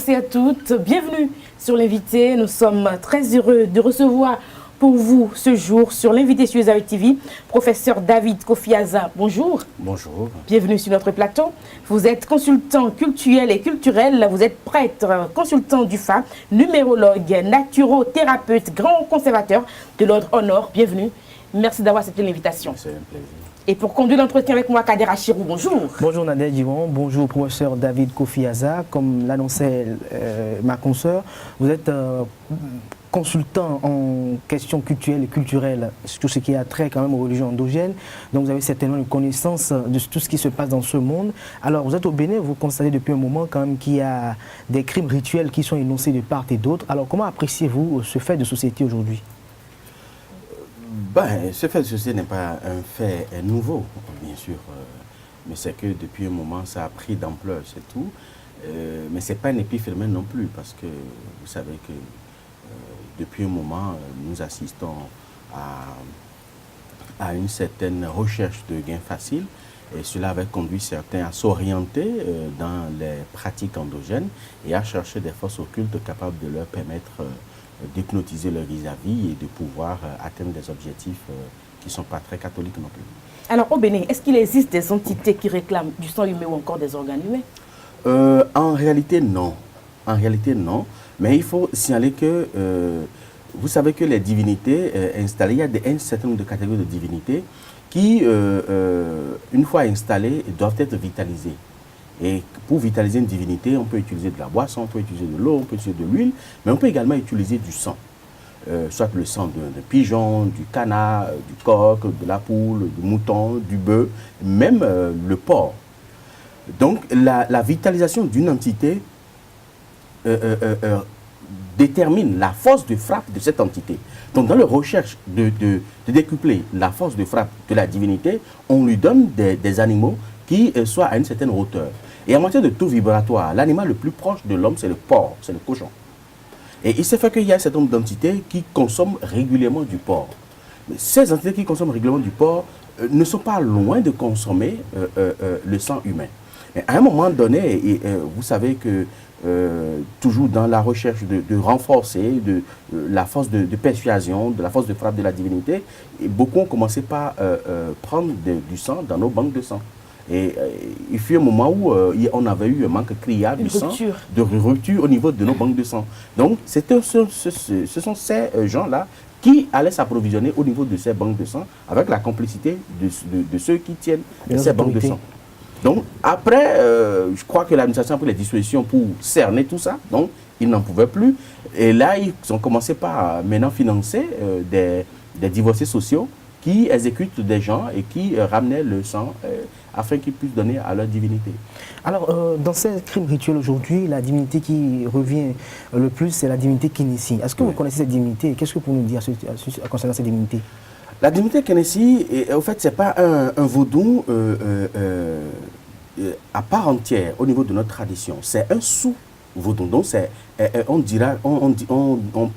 et à toutes, bienvenue sur l'invité. Nous sommes très heureux de recevoir pour vous ce jour sur l'invité sur Zawi TV, professeur David Kofi-Aza. Bonjour. Bonjour. Bienvenue sur notre plateau. Vous êtes consultant culturel et culturel, vous êtes prêtre, consultant du FA, numérologue, naturothérapeute, grand conservateur de l'ordre Honor. Bienvenue. Merci d'avoir accepté l'invitation. C'est un plaisir. Et pour conduire l'entretien avec moi, Kader Achirou, bonjour. Bonjour Nadège Diwan, bonjour professeur David Kofi-Aza. Comme l'annonçait ma consoeur, vous êtes consultant en questions culturelles et culturelles, tout ce qui a trait quand même aux religions endogènes. Donc vous avez certainement une connaissance de tout ce qui se passe dans ce monde. Alors vous êtes au Bénin, vous constatez depuis un moment quand même qu'il y a des crimes rituels qui sont énoncés de part et d'autre. Alors comment appréciez-vous ce fait de société aujourd'hui? Ce fait de société n'est pas un fait nouveau, bien sûr, mais c'est que depuis un moment, ça a pris d'ampleur, c'est tout. Mais ce n'est pas un épiphénomène non plus, parce que vous savez que depuis un moment, nous assistons à une certaine recherche de gains faciles, et cela avait conduit certains à s'orienter dans les pratiques endogènes et à chercher des forces occultes capables de leur permettre d'hypnotiser leur vis-à-vis et de pouvoir atteindre des objectifs qui ne sont pas très catholiques non plus. Alors au Bénin, est-ce qu'il existe des entités qui réclament du sang humain ou encore des organes humains? En réalité, non. En réalité, non. Mais il faut signaler que, vous savez que les divinités installées, il y a un certain nombre de catégories de divinités qui, une fois installées, doivent être vitalisées. Et pour vitaliser une divinité, on peut utiliser de la boisson, on peut utiliser de l'eau, on peut utiliser de l'huile, mais on peut également utiliser du sang. Soit le sang de pigeon, du canard, du coq, de la poule, du mouton, du bœuf, même le porc. Donc la vitalisation d'une entité détermine la force de frappe de cette entité. Donc dans la recherche de décupler la force de frappe de la divinité, on lui donne des animaux qui soient à une certaine hauteur. Et en matière de taux vibratoire, l'animal le plus proche de l'homme, c'est le porc, c'est le cochon. Et il s'est fait qu'il y a un certain nombre d'entités qui consomment régulièrement du porc. Mais ces entités qui consomment régulièrement du porc ne sont pas loin de consommer le sang humain. Et à un moment donné, vous savez que toujours dans la recherche de renforcer la force de persuasion, de la force de frappe de la divinité, beaucoup ont commencé par prendre du sang dans nos banques de sang. Et il fut un moment où on avait eu un manque criard du sang, de rupture au niveau de nos banques de sang. Donc, ce sont ces gens-là qui allaient s'approvisionner au niveau de ces banques de sang avec la complicité de ceux qui tiennent ces banques de sang. Donc, après, je crois que l'administration a pris les dispositions pour cerner tout ça. Donc, ils n'en pouvaient plus. Et là, ils ont commencé par maintenant financer des divorcés sociaux qui exécutent des gens et qui ramenaient le sang afin qu'ils puissent donner à leur divinité. Alors, dans ces crimes rituels aujourd'hui, la divinité qui revient le plus, c'est la divinité Kenessi. Est-ce que vous connaissez cette divinité? Qu'est-ce que vous pouvez nous dire concernant cette divinité? La divinité Kenessi, en fait, ce n'est pas un vaudou à part entière au niveau de notre tradition. C'est un sous-vaudou. Donc, on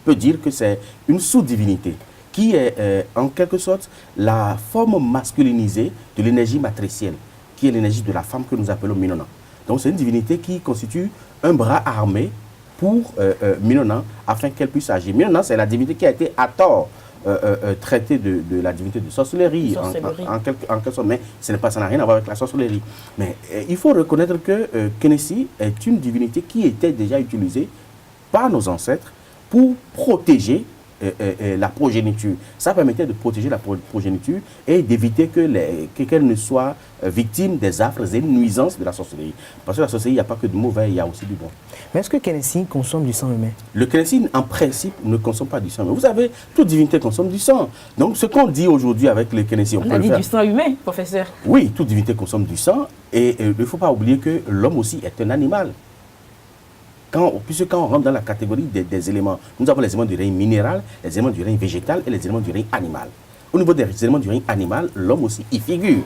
peut dire que c'est une sous-divinité qui est en quelque sorte la forme masculinisée de l'énergie matricielle, qui est l'énergie de la femme que nous appelons Minona. Donc c'est une divinité qui constitue un bras armé pour Minona afin qu'elle puisse agir. Minona, c'est la divinité qui a été à tort traitée de la divinité de sorcellerie, en quelque sorte, mais ça n'a rien à voir avec la sorcellerie. Mais il faut reconnaître que Kenessi est une divinité qui était déjà utilisée par nos ancêtres pour protéger la progéniture. Ça permettait de protéger la progéniture et d'éviter qu'elle ne soit victime des affres et nuisances de la sorcellerie. Parce que la sorcellerie, il n'y a pas que du mauvais, il y a aussi du bon. Mais est-ce que Kenessi consomme du sang humain? Le Kenessi, en principe, ne consomme pas du sang. Mais vous savez, toute divinité consomme du sang. Donc, ce qu'on dit aujourd'hui avec le Kenessi, on peut le faire. Du sang humain, professeur. Oui, toute divinité consomme du sang. Et il ne faut pas oublier que l'homme aussi est un animal. Puisque quand on rentre dans la catégorie des éléments, nous avons les éléments du règne minéral, les éléments du règne végétal et les éléments du règne animal. Au niveau des éléments du règne animal, l'homme aussi y figure.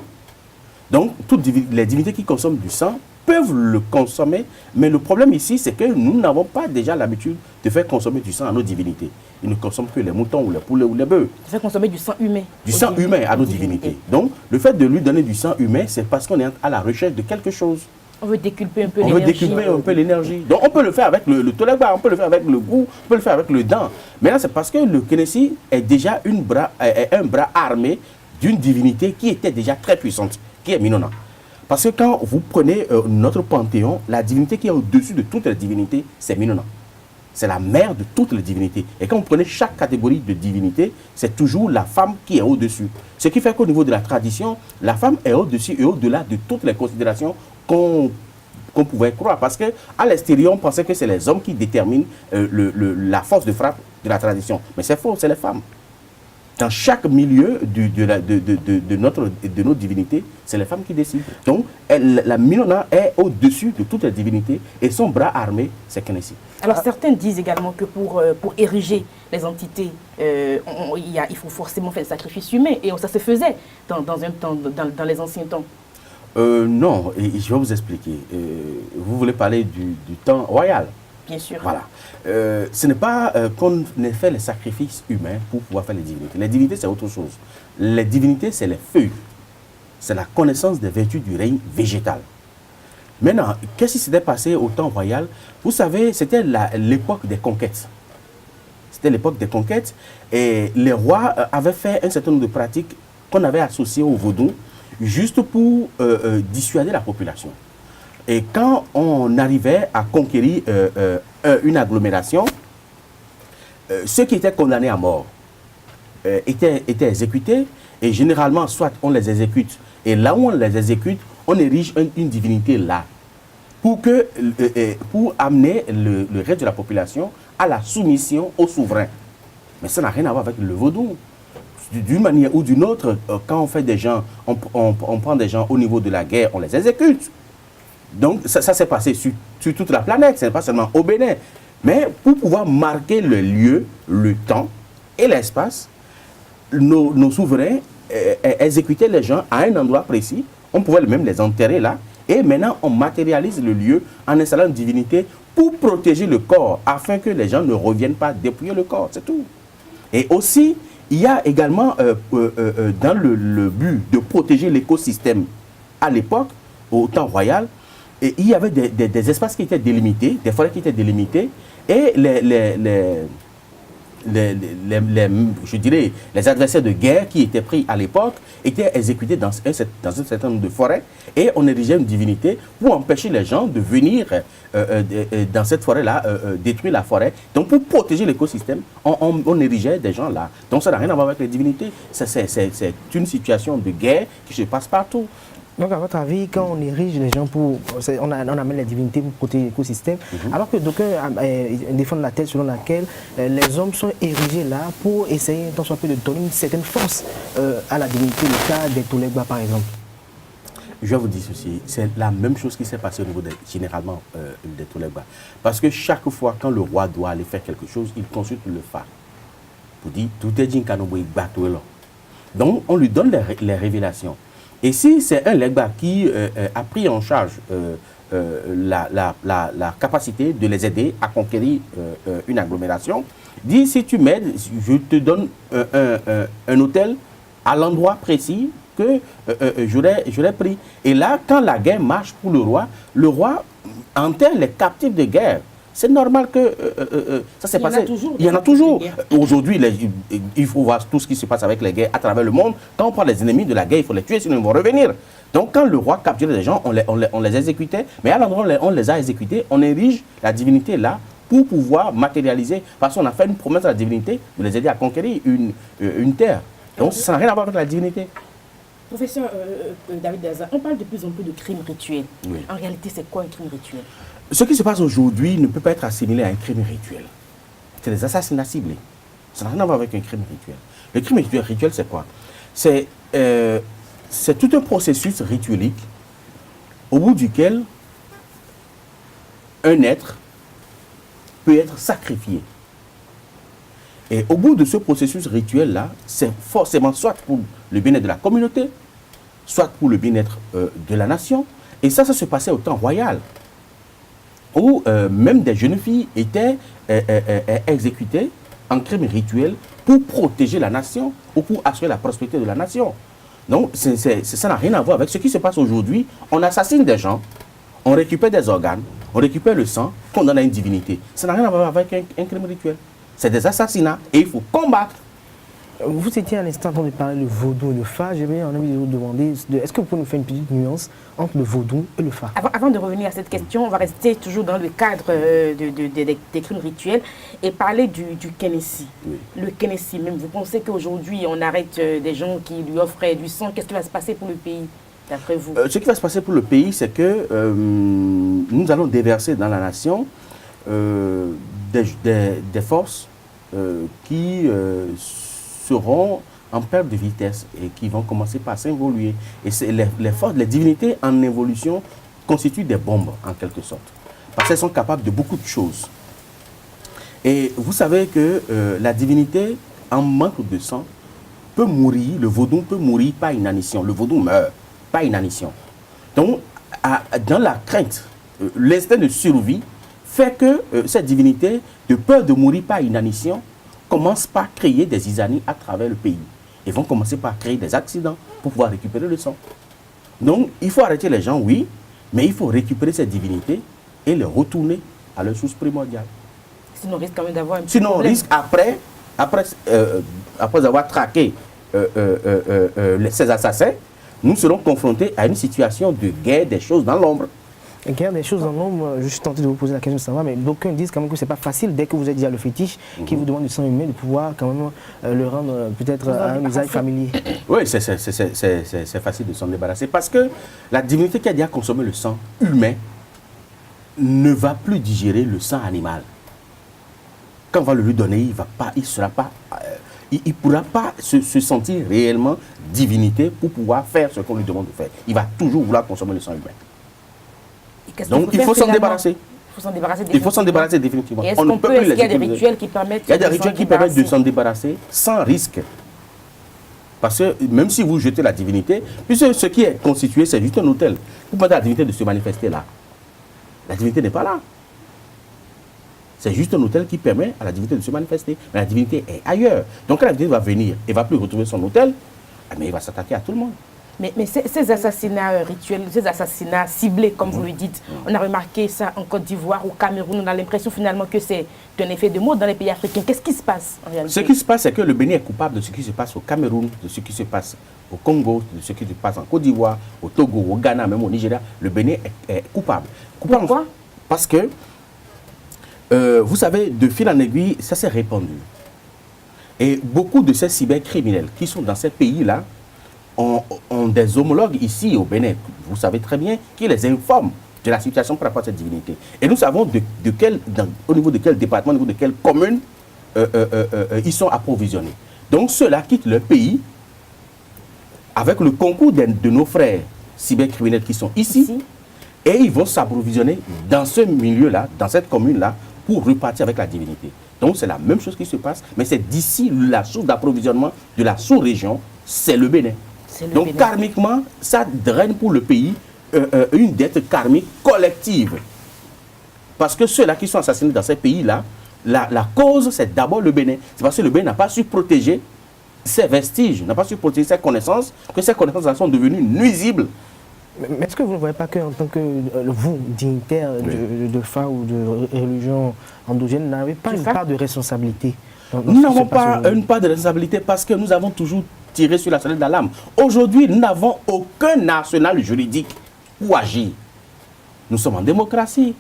Donc, toutes les divinités qui consomment du sang peuvent le consommer, mais le problème ici, c'est que nous n'avons pas déjà l'habitude de faire consommer du sang à nos divinités. Ils ne consomment que les moutons ou les poulets ou les bœufs. De faire consommer du sang humain. Du sang humain à nos divinités. Donc, le fait de lui donner du sang humain, c'est parce qu'on est à la recherche de quelque chose. On veut déculper un peu On l'énergie. veut déculper un peu l'énergie. Donc on peut le faire avec le Tolagba, on peut le faire avec le goût, on peut le faire avec le dent. Maintenant, c'est parce que le Kenessi est déjà un bras armé d'une divinité qui était déjà très puissante, qui est Minona. Parce que quand vous prenez notre panthéon, la divinité qui est au-dessus de toutes les divinités, c'est Minona. C'est la mère de toutes les divinités. Et quand vous prenez chaque catégorie de divinité, c'est toujours la femme qui est au-dessus. Ce qui fait qu'au niveau de la tradition, la femme est au-dessus et au-delà de toutes les considérations qu'on pouvait croire. Parce qu'à l'extérieur, on pensait que c'est les hommes qui déterminent la force de frappe de la tradition. Mais c'est faux, c'est les femmes. Dans chaque milieu de nos divinités, c'est les femmes qui décident. Donc, la Minona est au-dessus de toutes les divinités et son bras armé, c'est Kenessi. Alors, certains disent également que pour ériger les entités, il faut forcément faire le sacrifice humain. Et ça se faisait dans les anciens temps. Non, et je vais vous expliquer. Vous voulez parler du temps royal? Bien sûr. Voilà. Ce n'est pas qu'on ait fait les sacrifices humains pour pouvoir faire les divinités. Les divinités, c'est autre chose. Les divinités, c'est les feuilles. C'est la connaissance des vertus du règne végétal. Maintenant, qu'est-ce qui s'était passé au temps royal? Vous savez, c'était l'époque des conquêtes. C'était l'époque des conquêtes et les rois avaient fait un certain nombre de pratiques qu'on avait associées au vaudou juste pour dissuader la population. Et quand on arrivait à conquérir une agglomération, ceux qui étaient condamnés à mort étaient exécutés. Et généralement, soit on les exécute, et là où on les exécute, on érige une divinité là, pour amener le reste de la population à la soumission au souverain. Mais ça n'a rien à voir avec le vaudou. D'une manière ou d'une autre, quand on fait des gens, on prend des gens au niveau de la guerre, on les exécute. Donc ça s'est passé sur toute la planète, ce n'est pas seulement au Bénin. Mais pour pouvoir marquer le lieu, le temps et l'espace, nos souverains exécutaient les gens à un endroit précis. On pouvait même les enterrer là. Et maintenant, on matérialise le lieu en installant une divinité pour protéger le corps, afin que les gens ne reviennent pas dépouiller le corps, c'est tout. Et aussi, il y a également, dans le but de protéger l'écosystème à l'époque, au temps royal, et il y avait des espaces qui étaient délimités, des forêts qui étaient délimitées, et je dirais, les adversaires de guerre qui étaient pris à l'époque étaient exécutés dans un certain nombre de forêts, et on érigeait une divinité pour empêcher les gens de venir dans cette forêt-là, détruire la forêt. Donc pour protéger l'écosystème, on érigeait des gens là. Donc ça n'a rien à voir avec les divinités, c'est une situation de guerre qui se passe partout. Donc, à votre avis, quand on érige les gens on amène les divinités pour protéger l'écosystème, alors que d'aucuns défendent la thèse selon laquelle les hommes sont érigés là pour essayer, tant soit peu, de donner une certaine force à la divinité, le cas des Tolègbes, par exemple. Je vais vous dire ceci, c'est la même chose qui s'est passée au niveau généralement des Tolègbes. Parce que chaque fois, quand le roi doit aller faire quelque chose, il consulte le phare. Pour dire, tout est dit. Donc, on lui donne les révélations. Et si c'est un Legba qui a pris en charge la capacité de les aider à conquérir une agglomération, dit si tu m'aides, je te donne un hôtel à l'endroit précis que j'aurais pris. Et là, quand la guerre marche pour le roi enterre les captifs de guerre. C'est normal que ça s'est passé. Il y en a toujours. Aujourd'hui, il faut voir tout ce qui se passe avec les guerres à travers le monde. Quand on parle des ennemis de la guerre, il faut les tuer, sinon ils vont revenir. Donc quand le roi capturait les gens, on les exécutait. Mais à l'endroit où on les a exécutés, on érige la divinité là pour pouvoir matérialiser. Parce qu'on a fait une promesse à la divinité de les aider à conquérir une terre. Donc ça n'a rien à voir avec la divinité. Professeur David Daza, on parle de plus en plus de crimes rituels. Oui. En réalité, c'est quoi un crime rituel? Ce qui se passe aujourd'hui ne peut pas être assimilé à un crime rituel. C'est des assassinats ciblés. Ça n'a rien à voir avec un crime rituel. Le crime rituel, c'est quoi? C'est tout un processus rituelique au bout duquel un être peut être sacrifié. Et au bout de ce processus rituel-là, c'est forcément soit pour le bien-être de la communauté, soit pour le bien-être de la nation. Et ça se passait au temps royal, où même des jeunes filles étaient exécutées en crime rituel pour protéger la nation ou pour assurer la prospérité de la nation. Donc ça n'a rien à voir avec ce qui se passe aujourd'hui. On assassine des gens, on récupère des organes, on récupère le sang, qu'on donne à une divinité. Ça n'a rien à voir avec un crime rituel. C'est des assassinats et il faut combattre. Vous étiez à l'instant en train de parler de vaudou et le Fa. J'avais envie de vous demander, est-ce que vous pouvez nous faire une petite nuance entre le vaudou et le Fa? Avant de revenir à cette question, on va rester toujours dans le cadre des crimes rituels et parler du Kenessi. Oui. Le Kenessi, même vous pensez qu'aujourd'hui on arrête des gens qui lui offraient du sang, qu'est-ce qui va se passer pour le pays d'après vous? Ce qui va se passer pour le pays, c'est que nous allons déverser dans la nation des forces qui seront en perte de vitesse et qui vont commencer par s'évoluer. Et les forces, les divinités en évolution constituent des bombes en quelque sorte. Parce qu'elles sont capables de beaucoup de choses. Et vous savez que la divinité, en manque de sang, peut mourir, le vaudou peut mourir par inanition. Le vaudou meurt par inanition. Donc, dans la crainte, l'instinct de survie fait que cette divinité, de peur de mourir par inanition, commence par créer des isanies à travers le pays. Ils vont commencer par créer des accidents pour pouvoir récupérer le sang. Donc, il faut arrêter les gens, oui, mais il faut récupérer ces divinités et les retourner à leur source primordiale. Sinon, on risque quand même d'avoir un petit Sinon, on problème. risque, après avoir traqué ces assassins, nous serons confrontés à une situation de guerre des choses dans l'ombre. Guerre des choses dans l'ombre, je suis tenté de vous poser la question de savoir, mais d'aucuns disent quand même que ce n'est pas facile, dès que vous êtes déjà le fétiche, qui vous demande du sang humain, de pouvoir quand même le rendre peut-être à un usage familier. Oui, c'est facile de s'en débarrasser parce que la divinité qui a déjà consommé le sang humain ne va plus digérer le sang animal. Quand on va le lui donner, il ne pourra pas se sentir réellement divinité pour pouvoir faire ce qu'on lui demande de faire. Il va toujours vouloir consommer le sang humain. Donc il faut s'en débarrasser. Il faut s'en débarrasser définitivement. Est-ce qu'il y a des rituels qui permettent de s'en débarrasser sans risque? Parce que même si vous jetez la divinité, puisque ce qui est constitué, c'est juste un autel. Vous demandez à la divinité de se manifester là. La divinité n'est pas là. C'est juste un autel qui permet à la divinité de se manifester. Mais la divinité est ailleurs. Donc quand la divinité va venir et va plus retrouver son autel, mais il va s'attaquer à tout le monde. Mais ces assassinats rituels, ces assassinats ciblés, comme vous le dites, on a remarqué ça en Côte d'Ivoire, au Cameroun, on a l'impression finalement que c'est un effet de mode dans les pays africains. Qu'est-ce qui se passe en réalité? Ce qui se passe, c'est que le Bénin est coupable de ce qui se passe au Cameroun, de ce qui se passe au Congo, de ce qui se passe en Côte d'Ivoire, au Togo, au Ghana, même au Nigeria. Le Bénin est coupable. Pourquoi? Parce que, vous savez, de fil en aiguille, ça s'est répandu. Et beaucoup de ces cybercriminels qui sont dans ces pays-là, ont des homologues ici au Bénin, vous savez très bien, qui les informent de la situation par rapport à cette divinité. Et nous savons au niveau de quel département, au niveau de quelle commune ils sont approvisionnés. Donc ceux-là quittent leur pays avec le concours de nos frères cybercriminels qui sont ici, et ils vont s'approvisionner dans ce milieu-là, dans cette commune-là, pour repartir avec la divinité. Donc c'est la même chose qui se passe, mais c'est d'ici la source d'approvisionnement de la sous-région, c'est le Bénin. Donc karmiquement, ça draine pour le pays une dette karmique collective. Parce que ceux-là qui sont assassinés dans ces pays-là, la cause, c'est d'abord le Bénin. C'est parce que le Bénin n'a pas su protéger ses vestiges, n'a pas su protéger ses connaissances, que ces connaissances sont devenues nuisibles. Mais est-ce que vous ne voyez pas qu'en tant que vous, dignitaire de Fa ou de religion endogène, n'avez pas une part de responsabilité? Nous n'avons pas une part de responsabilité parce que nous avons toujours tiré sur la sonnette d'alarme. Aujourd'hui, nous n'avons aucun arsenal juridique pour agir. Nous sommes en démocratie.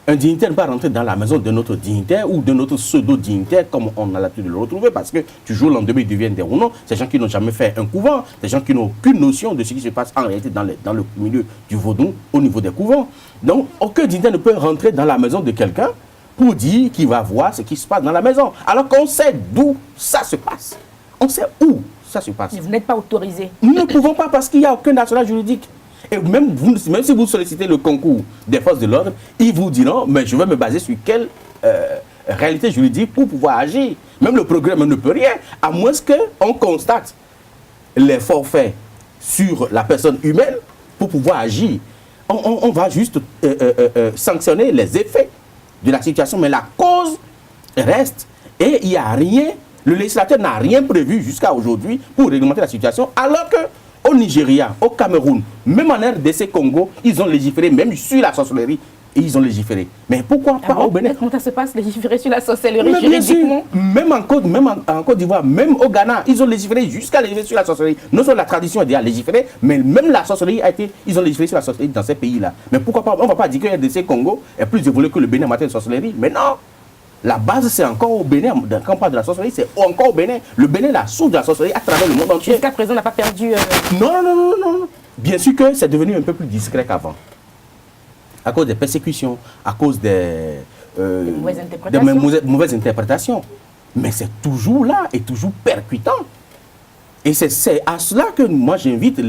Un dignitaire ne peut pas rentrer dans la maison de notre dignitaire ou de notre pseudo-dignitaire comme on a l'habitude de le retrouver parce que du jour au lendemain, ils deviennent des rouleaux. Ces gens qui n'ont jamais fait un couvent, des gens qui n'ont aucune notion de ce qui se passe en réalité dans le milieu du vaudou au niveau des couvents. Donc, aucun dignitaire ne peut rentrer dans la maison de quelqu'un pour dire qu'il va voir ce qui se passe dans la maison. Alors qu'on sait d'où ça se passe. On sait où ça se passe. Mais vous n'êtes pas autorisé. Nous ne pouvons pas parce qu'il n'y a aucun arsenal juridique. Et même si vous sollicitez le concours des forces de l'ordre, ils vous diront, mais je vais me baser sur quelle réalité juridique pour pouvoir agir. Même le progrès ne peut rien, à moins qu'on constate les forfaits sur la personne humaine pour pouvoir agir. On va juste sanctionner les effets de la situation, mais la cause reste. Et il n'y a rien, le législateur n'a rien prévu jusqu'à aujourd'hui pour réglementer la situation, alors que au Nigeria, au Cameroun, même en RDC Congo, ils ont légiféré, même sur la sorcellerie, et ils ont légiféré. Mais pourquoi pas au Bénin? Comment ça se passe, légiférer sur la sorcellerie Mais bien sûr, juridiquement? même en Côte d'Ivoire, même au Ghana, ils ont légiféré jusqu'à légiférer sur la sorcellerie. Non seulement la tradition est déjà légiférée, mais même la sorcellerie ils ont légiféré sur la sorcellerie dans ces pays-là. Mais pourquoi pas? On ne va pas dire que RDC Congo est plus évolué que le Bénin en matière de sorcellerie. Mais non! La base, c'est encore au Bénin. Quand on parle de la sorcellerie, c'est encore au Bénin. Le Bénin est la source de la sorcellerie à travers le monde entier. Jusqu'à présent, on n'a pas perdu... Non. Bien sûr que c'est devenu un peu plus discret qu'avant. À cause des persécutions, à cause des mauvaises interprétations. Mais c'est toujours là et toujours percutant. Et c'est à cela que moi j'invite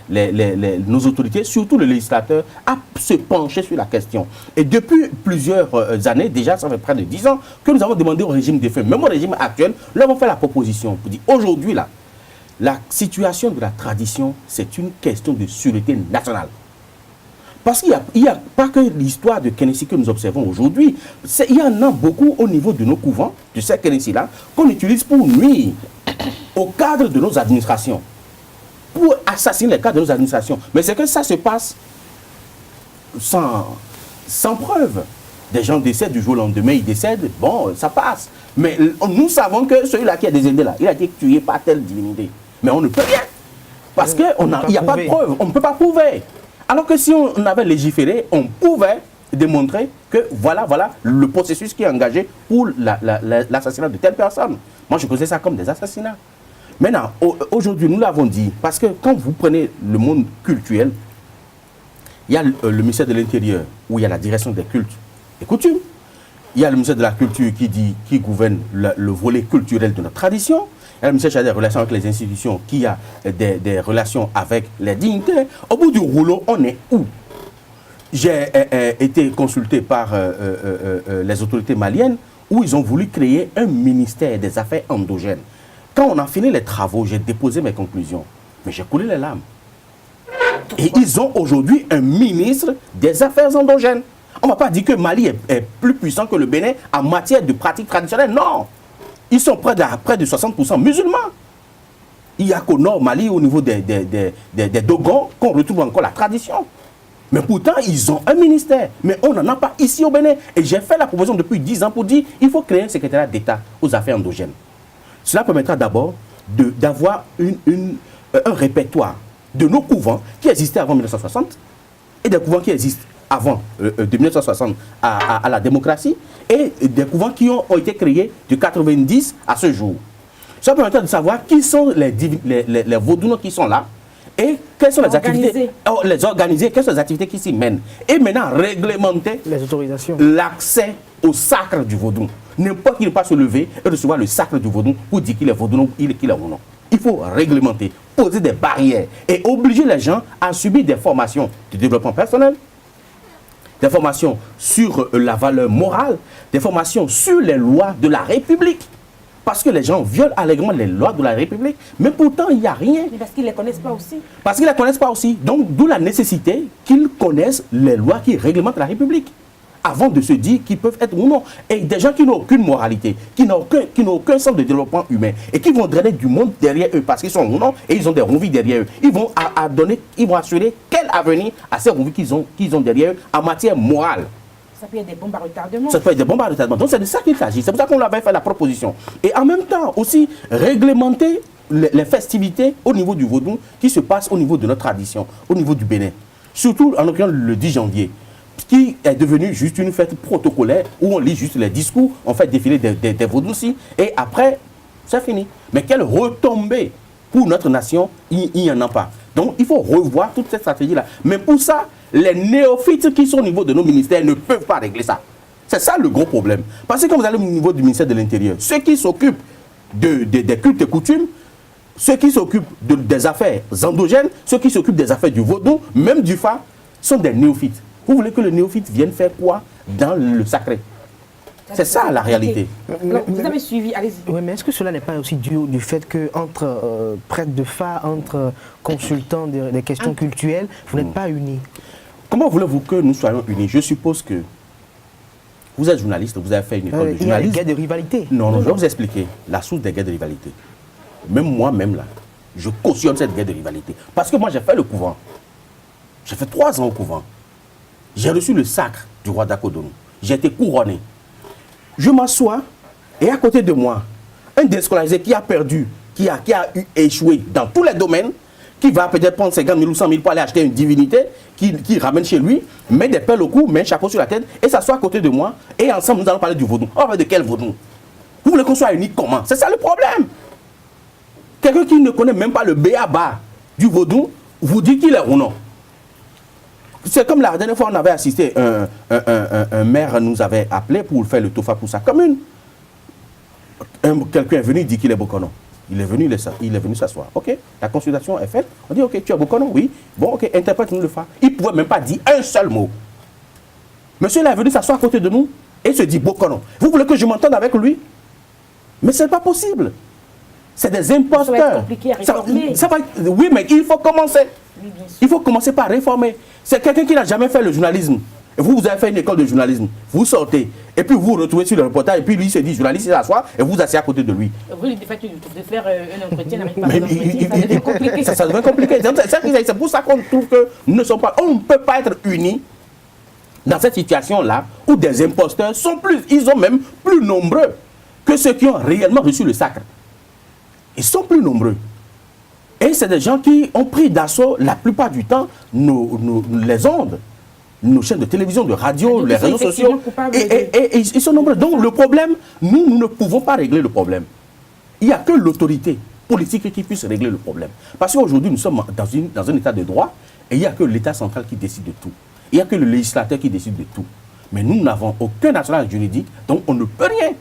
nos autorités, surtout le législateur, à se pencher sur la question. Et depuis plusieurs années, déjà ça fait près de 10 ans, que nous avons demandé au régime des faits, même au régime actuel, nous avons fait la proposition pour dire aujourd'hui là, la situation de la tradition, c'est une question de sûreté nationale. Parce qu'il n'y a pas que l'histoire de Kenessi que nous observons aujourd'hui. Il y en a beaucoup au niveau de nos couvents, de ces Kenessi-là, qu'on utilise pour nuire au cadre de nos administrations, pour assassiner les cadres de nos administrations. Mais c'est que ça se passe sans preuve. Des gens décèdent du jour au lendemain, ils décèdent, bon, ça passe. Mais nous savons que celui-là qui a décédé là, il a été tué par telle divinité. Mais on ne peut rien. Parce qu'il n'y a pas de preuve, on ne peut pas prouver. Alors que si on avait légiféré, on pouvait démontrer que voilà le processus qui est engagé pour l'assassinat de telle personne. Moi, je considère ça comme des assassinats. Maintenant, aujourd'hui, nous l'avons dit, parce que quand vous prenez le monde cultuel, il y a le ministère de l'Intérieur, où il y a la direction des cultes et coutumes. Il y a le ministère de la Culture qui gouverne le volet culturel de notre tradition. Il y a le ministère des Relations avec les institutions qui a des relations avec les dignitaires. Au bout du rouleau, on est où? J'ai été consulté par les autorités maliennes où ils ont voulu créer un ministère des Affaires endogènes. Quand on a fini les travaux, j'ai déposé mes conclusions. Mais j'ai coulé les larmes. Et ils ont aujourd'hui un ministre des Affaires endogènes. On ne va pas dire que Mali est plus puissant que le Bénin en matière de pratiques traditionnelles. Non. Ils sont près de 60% musulmans. Il n'y a qu'au nord Mali, au niveau des Dogons, qu'on retrouve encore la tradition. Mais pourtant, ils ont un ministère. Mais on n'en a pas ici au Bénin. Et j'ai fait la proposition depuis 10 ans pour dire qu'il faut créer un secrétariat d'État aux affaires endogènes. Cela permettra d'abord d'avoir un répertoire de nos couvents qui existaient avant 1960 et des couvents qui existent avant de 1960 à la démocratie et des couvents qui ont été créés de 90 à ce jour. Ça permettra de savoir qui sont les vaudounos qui sont là et quelles sont les activités, les organiser, quelles sont les activités qui s'y mènent. Et maintenant, réglementer les autorisations, l'accès au sacre du vaudou. N'importe qui ne peut pas se lever et recevoir le sacre du vaudou pour dire qu'il est vaudou ou qu'il est ou non. Il faut réglementer, poser des barrières et obliger les gens à subir des formations de développement personnel, des formations sur la valeur morale, des formations sur les lois de la République. Parce que les gens violent allègrement les lois de la République, mais pourtant il n'y a rien. Mais parce qu'ils ne les connaissent pas aussi. Parce qu'ils ne les connaissent pas aussi. Donc d'où la nécessité qu'ils connaissent les lois qui réglementent la République, avant de se dire qu'ils peuvent être ou non. Et des gens qui n'ont aucune moralité, qui n'ont aucun sens de développement humain, et qui vont drainer du monde derrière eux, parce qu'ils sont ou non, et ils ont des ronvis derrière eux. Ils vont assurer quel avenir à ces ronvis qu'ils ont derrière eux en matière morale. Ça peut être des bombes à retardement. Ça peut être des bombes à retardement. Donc c'est de ça qu'il s'agit. C'est pour ça qu'on avait fait la proposition. Et en même temps aussi réglementer les festivités au niveau du vaudou qui se passent au niveau de notre tradition, au niveau du Bénin. Surtout en l'occurrence le 10 janvier, qui est devenu juste une fête protocolaire où on lit juste les discours, on fait défiler des vaudous aussi, et après, c'est fini. Mais quelle retombée pour notre nation, il n'y en a pas. Donc il faut revoir toute cette stratégie-là. Mais pour ça, les néophytes qui sont au niveau de nos ministères ne peuvent pas régler ça. C'est ça le gros problème. Parce que quand vous allez au niveau du ministère de l'Intérieur, ceux qui s'occupent des cultes et coutumes, ceux qui s'occupent des affaires endogènes, ceux qui s'occupent des affaires du vaudou, même du fa, sont des néophytes. Vous voulez que le néophyte vienne faire quoi dans le sacré? C'est ça la réalité. Alors, vous avez suivi, allez-y. Oui, mais est-ce que cela n'est pas aussi dû du fait qu'entre prêtres de fa, entre consultants des questions culturelles, vous n'êtes pas unis? Comment voulez-vous que nous soyons unis? Je suppose que vous êtes journaliste, vous avez fait une école de journalisme. Il y a des guerres de rivalité. Non, je vais vous expliquer la source des guerres de rivalité. Même moi-même là, Je cautionne cette guerre de rivalité. Parce que moi, j'ai fait le couvent. J'ai fait 3 ans au couvent. J'ai reçu le sacre du roi d'Akodonou. J'ai été couronné. Je m'assois et à côté de moi, un déscolarisé qui a perdu, qui a échoué dans tous les domaines, qui va peut-être prendre 50 000 ou 100 000 pour aller acheter une divinité, qui ramène chez lui, met des perles au cou, met un chapeau sur la tête et s'assoit à côté de moi. Et ensemble, nous allons parler du vaudou. On va parler de quel vaudou? Vous voulez qu'on soit unique comment? C'est ça le problème. Quelqu'un qui ne connaît même pas le béaba du vaudou, vous dit qu'il est ou non. C'est comme la dernière fois, on avait assisté, un maire nous avait appelé pour faire le tofa pour sa commune. Quelqu'un est venu, il dit qu'il est Bokono. Il est venu s'asseoir. Ok, la consultation est faite. On dit, ok, tu es Bokono? Oui. Bon, ok, interprète-nous le fa. Il ne pouvait même pas dire un seul mot. Monsieur là est venu s'asseoir à côté de nous et se dit Bokono. Vous voulez que je m'entende avec lui? Mais ce n'est pas possible. C'est des imposteurs. Ça va être compliqué à réformer. Oui, mais il faut commencer. Oui, bien sûr. Il faut commencer par réformer. C'est quelqu'un qui n'a jamais fait le journalisme. Et vous avez fait une école de journalisme. Vous sortez. Et puis vous vous retrouvez sur le reportage. Et puis lui il se dit journaliste, il s'assoit. Et vous vous asseyez à côté de lui. Vous, de faire un entretien n'arrive pas à ça devient compliqué. Ça devient compliqué. C'est pour ça qu'on trouve que nous ne sommes pas. On ne peut pas être unis dans cette situation-là où des imposteurs sont plus. Ils sont même plus nombreux que ceux qui ont réellement reçu le sacre. Ils sont plus nombreux. Et c'est des gens qui ont pris d'assaut la plupart du temps les ondes, nos chaînes de télévision, de radio, les réseaux sociaux. Et ils sont nombreux. Donc le problème, nous ne pouvons pas régler le problème. Il n'y a que l'autorité politique qui puisse régler le problème. Parce qu'aujourd'hui, nous sommes dans un état de droit et il n'y a que l'État central qui décide de tout. Il n'y a que le législateur qui décide de tout. Mais nous n'avons aucun national juridique, donc on ne peut rien.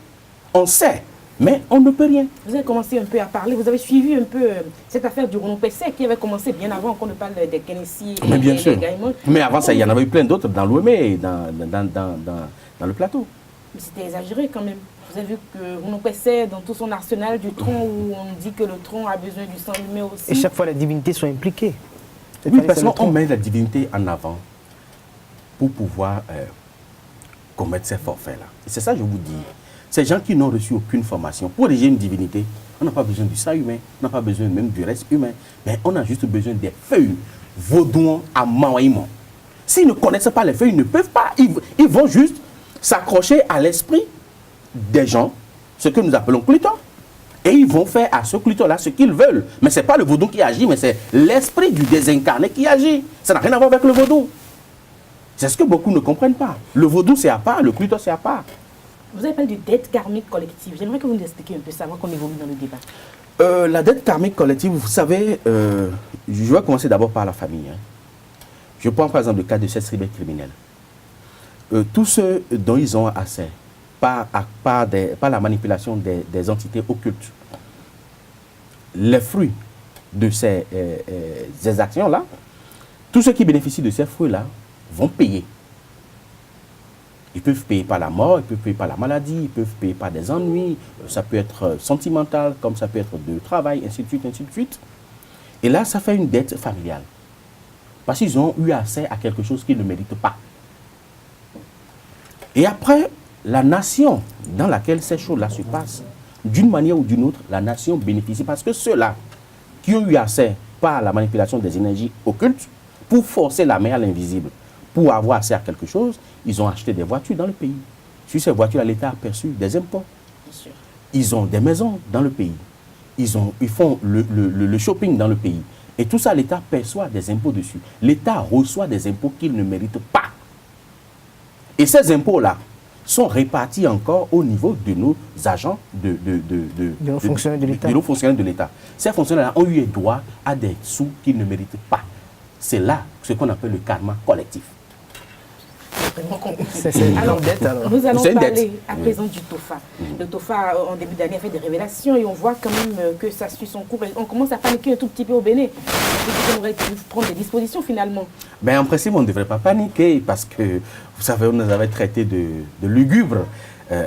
On sait. Mais on ne peut rien. Vous avez commencé un peu à parler, vous avez suivi un peu cette affaire du Renault PC qui avait commencé bien avant qu'on ne parle des Kennedy et bien sûr. Gaïmon. Mais avant ça, il y en avait eu plein d'autres dans l'OME et dans le plateau. Mais c'était exagéré quand même. Vous avez vu que Renault PC, dans tout son arsenal du tronc, où on dit que le tronc a besoin du sang humain aussi. Et chaque fois, les divinités sont impliquées. Oui, parce qu'on met la divinité en avant pour pouvoir commettre ces forfaits-là. Et c'est ça que je vous dis. Ces gens qui n'ont reçu aucune formation, pour ériger une divinité, on n'a pas besoin du sang humain, on n'a pas besoin même du reste humain, mais on a juste besoin des feuilles vaudouans à Mawaïmon. S'ils ne connaissent pas les feuilles, ils ne peuvent pas, ils vont juste s'accrocher à l'esprit des gens, ce que nous appelons Cliton, et ils vont faire à ce Cliton-là ce qu'ils veulent. Mais ce n'est pas le vaudou qui agit, mais c'est l'esprit du désincarné qui agit. Ça n'a rien à voir avec le vaudou. C'est ce que beaucoup ne comprennent pas. Le vaudou, c'est à part, le Cliton, c'est à part. Vous avez parlé de dette karmique collective. J'aimerais que vous nous expliquiez un peu ça avant qu'on évolue dans le débat. La dette karmique collective, vous savez, je vais commencer d'abord par la famille. Hein. Je prends par exemple le cas de ces cyber criminels. Tous ceux dont ils ont assez par la manipulation des entités occultes, les fruits de ces actions-là, tous ceux qui bénéficient de ces fruits-là vont payer. Ils peuvent payer par la mort, ils peuvent payer par la maladie, ils peuvent payer par des ennuis, ça peut être sentimental, comme ça peut être de travail, ainsi de suite, ainsi de suite. Et là, ça fait une dette familiale. Parce qu'ils ont eu accès à quelque chose qu'ils ne méritent pas. Et après, la nation dans laquelle ces choses-là se passent, d'une manière ou d'une autre, la nation bénéficie. Parce que ceux-là qui ont eu accès par la manipulation des énergies occultes, pour forcer la main à l'invisible, pour avoir accès à quelque chose, ils ont acheté des voitures dans le pays. Sur ces voitures, l'État a perçu des impôts. Bien sûr. Ils ont des maisons dans le pays. Ils font le shopping dans le pays. Et tout ça, l'État perçoit des impôts dessus. L'État reçoit des impôts qu'il ne mérite pas. Et ces impôts-là sont répartis encore au niveau de nos agents de nos fonctionnaires de l'État. De nos fonctionnaires de l'État. Ces fonctionnaires ont eu droit à des sous qu'ils ne méritent pas. C'est là ce qu'on appelle le karma collectif. Alors, nous allons C'est une parler dette. à présent du TOFA. Le TOFA, en début d'année, a fait des révélations et on voit quand même que ça suit son cours. On commence à paniquer un tout petit peu au Bénin. On aurait pu prendre des dispositions finalement. Ben, en principe, on ne devrait pas paniquer parce que, vous savez, on nous avait traité de lugubres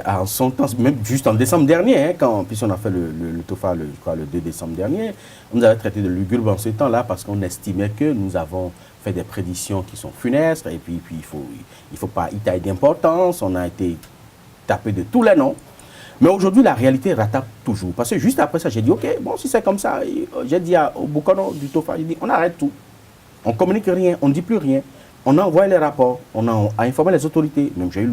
en son temps, même juste en décembre dernier, hein, puisqu'on a fait le TOFA, je crois, le 2 décembre dernier, on nous avait traité de lugubres en ce temps-là parce qu'on estimait que nous avons fait des prédictions qui sont funestes et puis il faut pas y tailler d'importance. On a été tapé de tous les noms. Mais aujourd'hui, la réalité rattrape toujours. Parce que juste après ça, j'ai dit, OK, bon, si c'est comme ça, j'ai dit au Boukono du Tofa, j'ai dit, on arrête tout. On ne communique rien, on ne dit plus rien. On a envoyé les rapports, on a informé les autorités. Même j'ai eu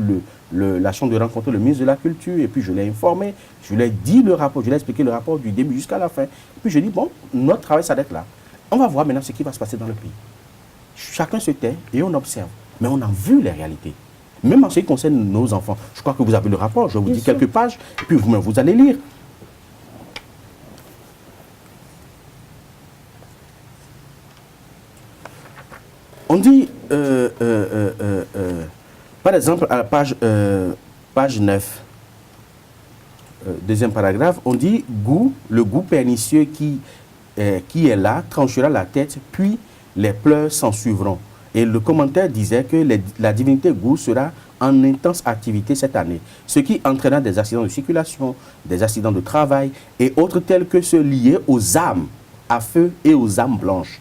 la chance de rencontrer le ministre de la Culture, et puis je l'ai informé, je lui ai dit le rapport, je lui ai expliqué le rapport du début jusqu'à la fin. Et puis je lui ai dit, bon, notre travail s'arrête là. On va voir maintenant ce qui va se passer dans le pays. Chacun se tait et on observe. Mais on a vu les réalités. Même en ce qui concerne nos enfants. Je crois que vous avez le rapport, je vous dis quelques pages, et puis vous allez lire. On dit, par exemple, à la page 9, deuxième paragraphe, on dit le goût pernicieux qui est là tranchera la tête, puis les pleurs s'en suivront. Et le commentaire disait que la divinité goût sera en intense activité cette année, ce qui entraînera des accidents de circulation, des accidents de travail et autres tels que ceux liés aux âmes à feu et aux âmes blanches.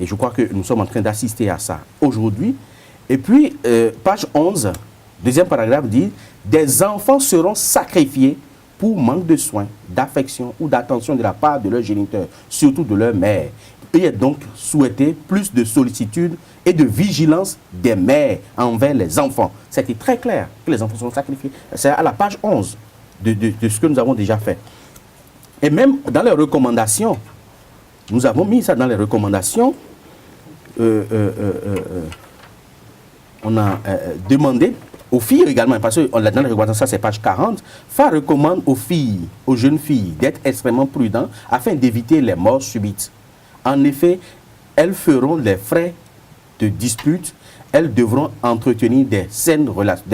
Et je crois que nous sommes en train d'assister à ça aujourd'hui. Et puis, page 11, deuxième paragraphe dit « Des enfants seront sacrifiés pour manque de soins, d'affection ou d'attention de la part de leurs géniteurs, surtout de leur mère. Il est donc souhaité plus de sollicitude et de vigilance des mères envers les enfants. » C'était très clair que les enfants seront sacrifiés. C'est à la page 11 de ce que nous avons déjà fait. Et même dans les recommandations, nous avons mis ça dans les recommandations. On a demandé aux filles également, parce que dans les recommandations, ça c'est page 40, FA recommande aux filles, aux jeunes filles, d'être extrêmement prudents afin d'éviter les morts subites. En effet, elles feront les frais de disputes, elles devront entretenir des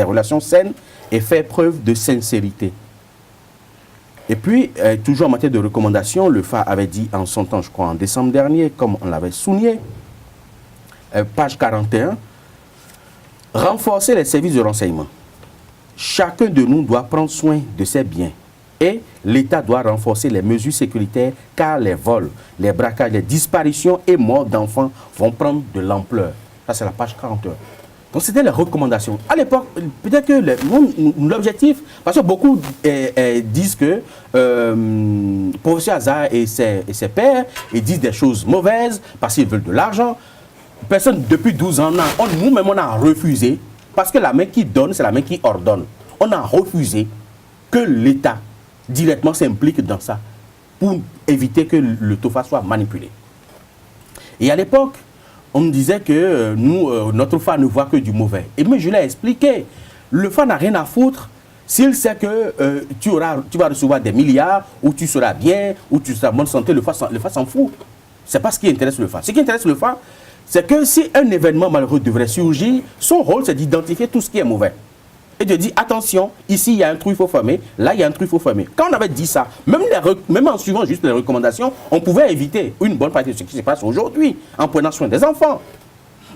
relations saines et faire preuve de sincérité. Et puis, toujours en matière de recommandations, le FA avait dit en son temps, je crois en décembre dernier, comme on l'avait souligné, page 41, renforcer les services de renseignement. Chacun de nous doit prendre soin de ses biens et l'État doit renforcer les mesures sécuritaires car les vols, les braquages, les disparitions et morts d'enfants vont prendre de l'ampleur. Ça, c'est la page 41. Donc, c'était les recommandations. À l'époque, peut-être que l'objectif, parce que beaucoup disent que professeur Azar et ses pairs, ils disent des choses mauvaises parce qu'ils veulent de l'argent. Personne, depuis 12 ans, nous-mêmes, on a refusé, parce que la main qui donne, c'est la main qui ordonne. On a refusé que l'État directement s'implique dans ça pour éviter que le TOFA soit manipulé. Et à l'époque, on me disait que notre FA ne voit que du mauvais. Et moi, je l'ai expliqué. Le FA n'a rien à foutre s'il sait que tu vas recevoir des milliards, ou tu seras bien, ou tu seras en bonne santé. Le FA s'en fout. Ce n'est pas ce qui intéresse le FA. Ce qui intéresse le FA, c'est que si un événement malheureux devrait surgir, son rôle, c'est d'identifier tout ce qui est mauvais. Et de dire, attention, ici, il y a un trou, il faut fermer. Là, il y a un trou, il faut fermer. Quand on avait dit ça, même en suivant juste les recommandations, on pouvait éviter une bonne partie de ce qui se passe aujourd'hui, en prenant soin des enfants.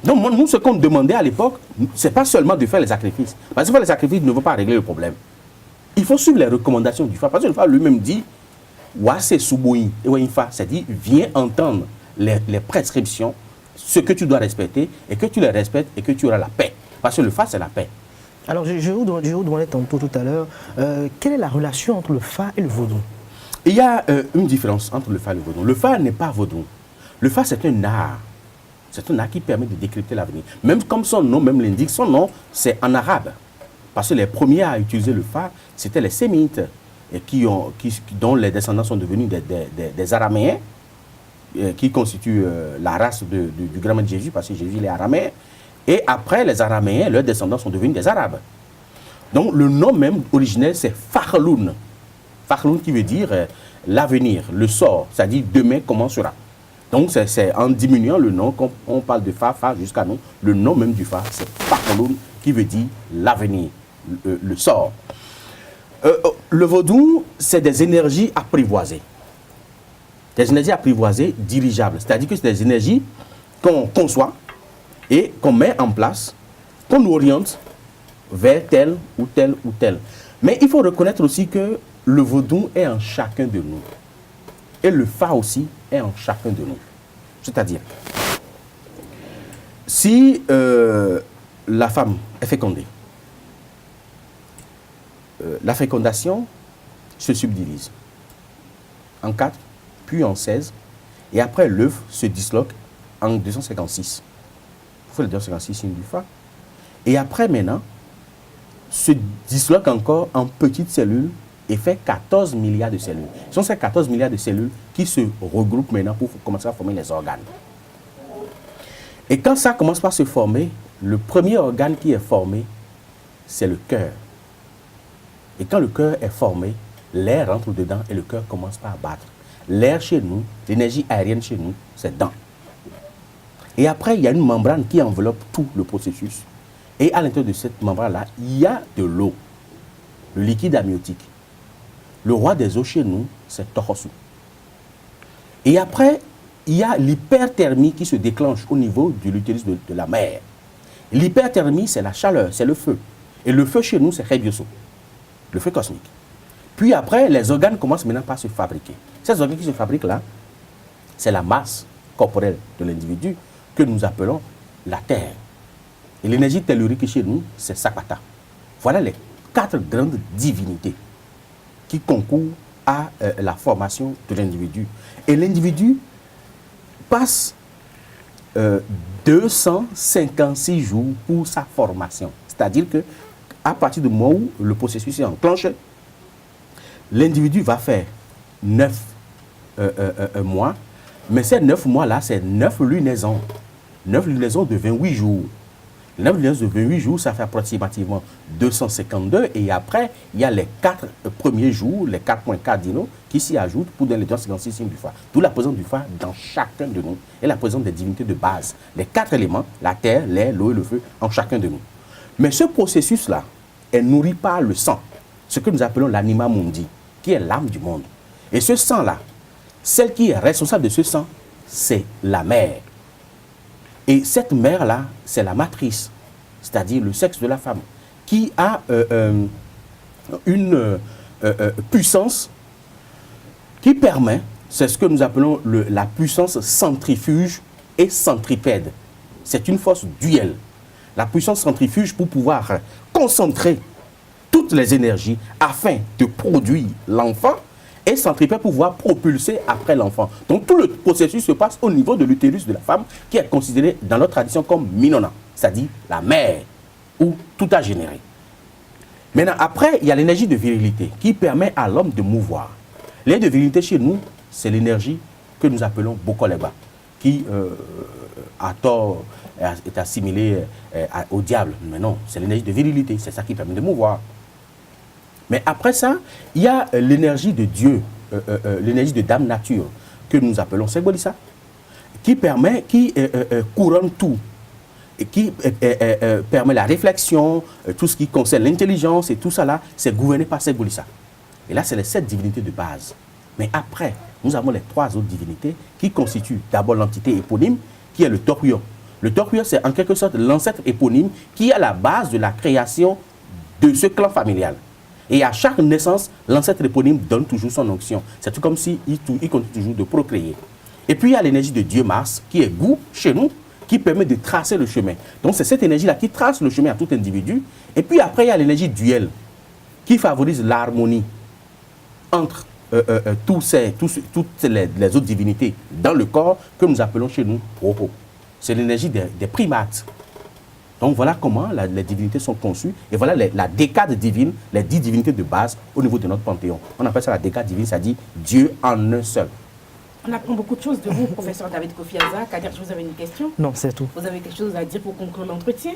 Donc, nous, ce qu'on demandait à l'époque, ce n'est pas seulement de faire les sacrifices. Parce que faire les sacrifices ne veut pas régler le problème. Il faut suivre les recommandations du FA. Parce que le FA lui-même dit, Ouassé Souboui, c'est-à-dire, viens entendre les prescriptions, ce que tu dois respecter, et que tu les respectes, et que tu auras la paix. Parce que le FA, c'est la paix. Alors, je vous demandais tantôt tout à l'heure, quelle est la relation entre le FA et le vaudou? Il y a une différence entre le FA et le vaudou. Le FA n'est pas vaudou. Le FA, c'est un art. C'est un art qui permet de décrypter l'avenir. Même comme son nom même l'indique, son nom, c'est en arabe. Parce que les premiers à utiliser le FA, c'était les Sémites, et dont les descendants sont devenus des Araméens, qui constituent la race du grand maître Jésus, parce que Jésus est araméen. Et après, les Araméens, leurs descendants sont devenus des Arabes. Donc, le nom même originel, c'est Fakhloun. Fakhloun qui veut dire l'avenir, le sort, c'est-à-dire demain comment sera. Donc, c'est en diminuant le nom, quand on parle de Fa jusqu'à nous, le nom même du Fa, c'est Fakhloun qui veut dire l'avenir, le sort. Le vaudou, c'est des énergies apprivoisées. Des énergies apprivoisées dirigeables. C'est-à-dire que c'est des énergies qu'on conçoit et qu'on met en place, qu'on nous oriente vers tel ou tel ou tel. Mais il faut reconnaître aussi que le vaudou est en chacun de nous. Et le Fa aussi est en chacun de nous. C'est-à-dire, si la femme est fécondée, la fécondation se subdivise en 4, puis en 16, et après l'œuf se disloque en 256. Il faut le 256 signes du Fa. Et après maintenant, se disloque encore en petites cellules et fait 14 milliards de cellules. Ce sont ces 14 milliards de cellules qui se regroupent maintenant pour commencer à former les organes. Et quand ça commence par se former, le premier organe qui est formé, c'est le cœur. Et quand le cœur est formé, l'air rentre dedans et le cœur commence par battre. L'air chez nous, l'énergie aérienne chez nous, c'est dedans. Et après, il y a une membrane qui enveloppe tout le processus. Et à l'intérieur de cette membrane-là, il y a de l'eau, le liquide amniotique. Le roi des eaux chez nous, c'est Tohosu. Et après, il y a l'hyperthermie qui se déclenche au niveau de l'utérus de la mère. L'hyperthermie, c'est la chaleur, c'est le feu. Et le feu chez nous, c'est Rebioso, le feu cosmique. Puis après, les organes commencent maintenant par se fabriquer. Ces organes qui se fabriquent là, c'est la masse corporelle de l'individu que nous appelons la terre. Et l'énergie tellurique chez nous, c'est Sapata. Voilà les 4 grandes divinités qui concourent à la formation de l'individu. Et l'individu passe 256 jours pour sa formation. C'est-à-dire que à partir du moment où le processus est enclenché, l'individu va faire 9 mois, mais ces 9 mois-là, c'est 9 lunaisons. 9 lunaisons de 28 jours. 9 lunaisons de 28 jours, ça fait approximativement 252. Et après, il y a les 4 premiers jours, les 4 points cardinaux, qui s'y ajoutent pour donner les 256 signes du Fa. D'où la présence du Fa dans chacun de nous et la présence des divinités de base. Les 4 éléments, la terre, l'air, l'eau et le feu, en chacun de nous. Mais ce processus-là est nourri par le sang, ce que nous appelons l'anima mundi, qui est l'âme du monde. Et ce sang-là, celle qui est responsable de ce sang, c'est la mère. Et cette mère-là, c'est la matrice, c'est-à-dire le sexe de la femme, qui a une puissance qui permet, c'est ce que nous appelons la puissance centrifuge et centripède. C'est une force duelle. La puissance centrifuge pour pouvoir concentrer toutes les énergies afin de produire l'enfant, et centripède pour pouvoir propulser après l'enfant. Donc tout le processus se passe au niveau de l'utérus de la femme, qui est considéré dans notre tradition comme Minona, c'est-à-dire la mère, où tout a généré. Maintenant, après, il y a l'énergie de virilité qui permet à l'homme de mouvoir. L'énergie de virilité chez nous, c'est l'énergie que nous appelons Bokoleba, qui, à tort, est assimilée au diable. Mais non, c'est l'énergie de virilité, c'est ça qui permet de mouvoir. Mais après ça, il y a l'énergie de Dieu, l'énergie de Dame Nature, que nous appelons Segbolissa, qui couronne tout, et qui permet la réflexion, tout ce qui concerne l'intelligence et tout ça là, c'est gouverné par Segbolissa. Et là, c'est les 7 divinités de base. Mais après, nous avons les 3 autres divinités qui constituent d'abord l'entité éponyme, qui est le Toryo. Le Toryo, c'est en quelque sorte l'ancêtre éponyme qui est à la base de la création de ce clan familial. Et à chaque naissance, l'ancêtre éponyme donne toujours son onction. C'est tout comme s'il continue toujours de procréer. Et puis il y a l'énergie de Dieu Mars, qui est goût chez nous, qui permet de tracer le chemin. Donc c'est cette énergie-là qui trace le chemin à tout individu. Et puis après, il y a l'énergie duel, qui favorise l'harmonie entre toutes les autres divinités dans le corps, que nous appelons chez nous Propo. C'est l'énergie des primates. Donc voilà comment les divinités sont conçues, et voilà la décade divine, les 10 divinités de base au niveau de notre panthéon. On appelle ça la décade divine, c'est-à-dire Dieu en un seul. On apprend beaucoup de choses de vous, professeur David Kofi-Aza. Kader, vous avez une question? Non, c'est tout. Vous avez quelque chose à dire pour conclure l'entretien?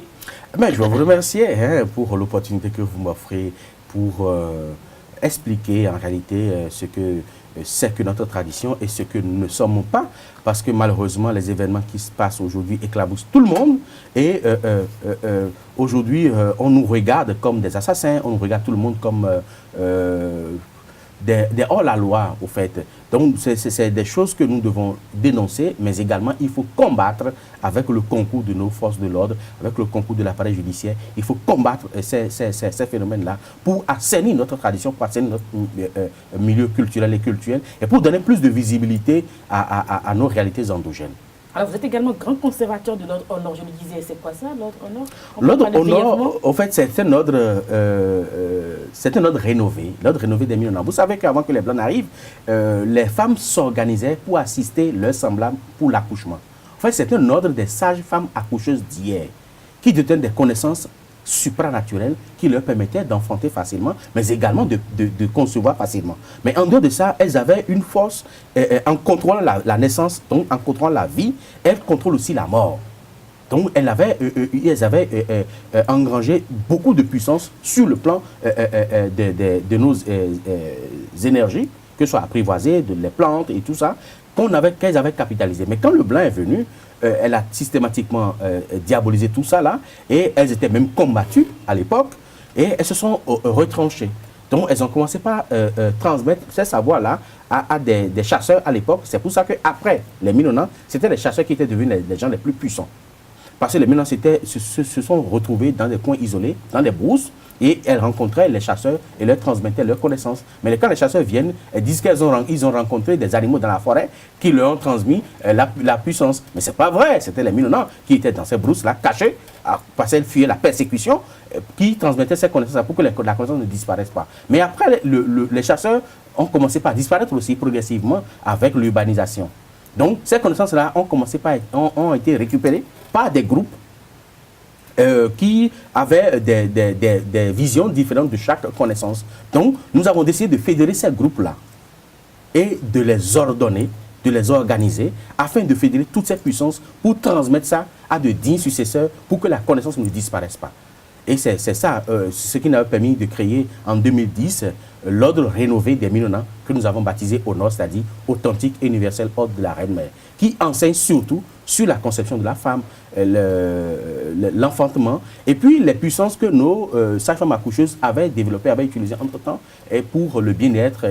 Mais je vais vous remercier pour l'opportunité que vous m'offrez pour expliquer en réalité ce que c'est que notre tradition et ce que nous ne sommes pas, parce que malheureusement les événements qui se passent aujourd'hui éclaboussent tout le monde, et aujourd'hui on nous regarde comme des assassins, on nous regarde tout le monde comme des hors-la-loi au fait. Donc c'est des choses que nous devons dénoncer, mais également il faut combattre avec le concours de nos forces de l'ordre, avec le concours de l'appareil judiciaire. Il faut combattre ces phénomènes-là pour assainir notre tradition, pour assainir notre milieu culturel et cultuel, et pour donner plus de visibilité à nos réalités endogènes. Alors, vous êtes également grand conservateur de l'ordre honor. Je me disais, c'est quoi ça, l'ordre honor? L'ordre honor, en fait, c'est un ordre rénové, l'ordre rénové des Mille-Honneurs. Vous savez qu'avant que les Blancs n'arrivent, les femmes s'organisaient pour assister leurs semblables pour l'accouchement. En fait, c'est un ordre des sages femmes accoucheuses d'hier qui détiennent des connaissances supranaturelles qui leur permettaient d'enfanter facilement, mais également de concevoir facilement. Mais en dehors de ça, elles avaient une force en contrôlant la naissance, donc en contrôlant la vie, elles contrôlent aussi la mort. Donc elles avaient engrangé beaucoup de puissance sur le plan de nos énergies, que ce soit apprivoisées, les plantes et tout ça, qu'elles avaient capitalisé. Mais quand le blanc est venu, elle a systématiquement diabolisé tout ça là, et elles étaient même combattues à l'époque, et elles se sont retranchées. Donc elles ont commencé par transmettre ces savoirs-là à des chasseurs à l'époque. C'est pour ça qu'après les Mille-Honneurs, c'était les chasseurs qui étaient devenus les gens les plus puissants. Parce que les Mille-Honneurs se sont retrouvés dans des coins isolés, dans des brousses, et elles rencontraient les chasseurs et leur transmettaient leurs connaissances. Mais quand les chasseurs viennent, elles disent qu'ils ont rencontré des animaux dans la forêt qui leur ont transmis la puissance. Mais ce n'est pas vrai, c'était les Mille-Honneurs qui étaient dans ces brousses-là, cachés, parce qu'elles fuyaient la persécution, qui transmettaient ces connaissances pour que la connaissance ne disparaisse pas. Mais après, les chasseurs ont commencé par disparaître aussi progressivement avec l'urbanisation. Donc ces connaissances-là ont été récupérées par des groupes qui avaient des visions différentes de chaque connaissance. Donc, nous avons décidé de fédérer ces groupes-là et de les ordonner, de les organiser, afin de fédérer toutes ces puissances pour transmettre ça à de dignes successeurs pour que la connaissance ne disparaisse pas. Et c'est ça, ce qui nous a permis de créer en 2010 l'ordre rénové des Mille-Honneurs que nous avons baptisé Honor, c'est-à-dire Authentique et Universel Ordre de la Reine-Mère, qui enseigne surtout sur la conception de la femme, l'enfantement, et puis les puissances que nos sages-femmes accoucheuses avaient développées, avaient utilisées entre-temps pour le bien-être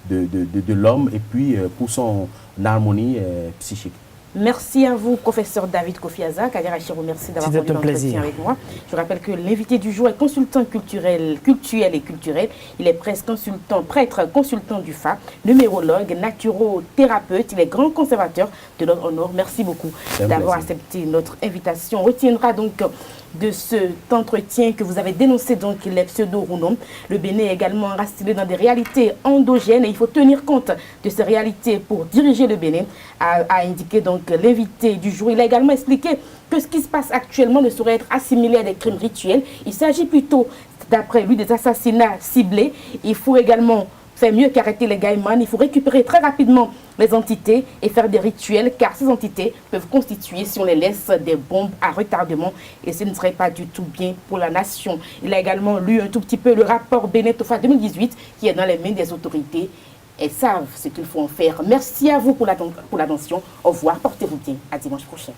de l'homme et puis pour son harmonie psychique. Merci à vous, professeur David Kofi-Aza. Kader Achirou, merci d'avoir fait l'entretien avec moi. Je rappelle que l'invité du jour est consultant culturel et culturel. Il est prêtre consultant du FA, numérologue, naturothérapeute. Il est grand conservateur de l'ordre honor. Merci beaucoup d'avoir accepté notre invitation. On retiendra donc de cet entretien que vous avez dénoncé donc les pseudo-rounoms. Le Bénin est également enraciné dans des réalités endogènes et il faut tenir compte de ces réalités pour diriger le Bénin, a indiqué donc l'invité du jour. Il a également expliqué que ce qui se passe actuellement ne saurait être assimilé à des crimes rituels. Il s'agit plutôt, d'après lui, des assassinats ciblés. Il faut également faire mieux qu'arrêter les gaïmans. Il faut récupérer très rapidement les entités et faire des rituels, car ces entités peuvent constituer, si on les laisse, des bombes à retardement, et ce ne serait pas du tout bien pour la nation. Il a également lu un tout petit peu le rapport Benet-Tofa 2018 qui est dans les mains des autorités. Elles savent ce qu'il faut en faire. Merci à vous pour l'attention. Au revoir, portez-vous bien. À dimanche prochain.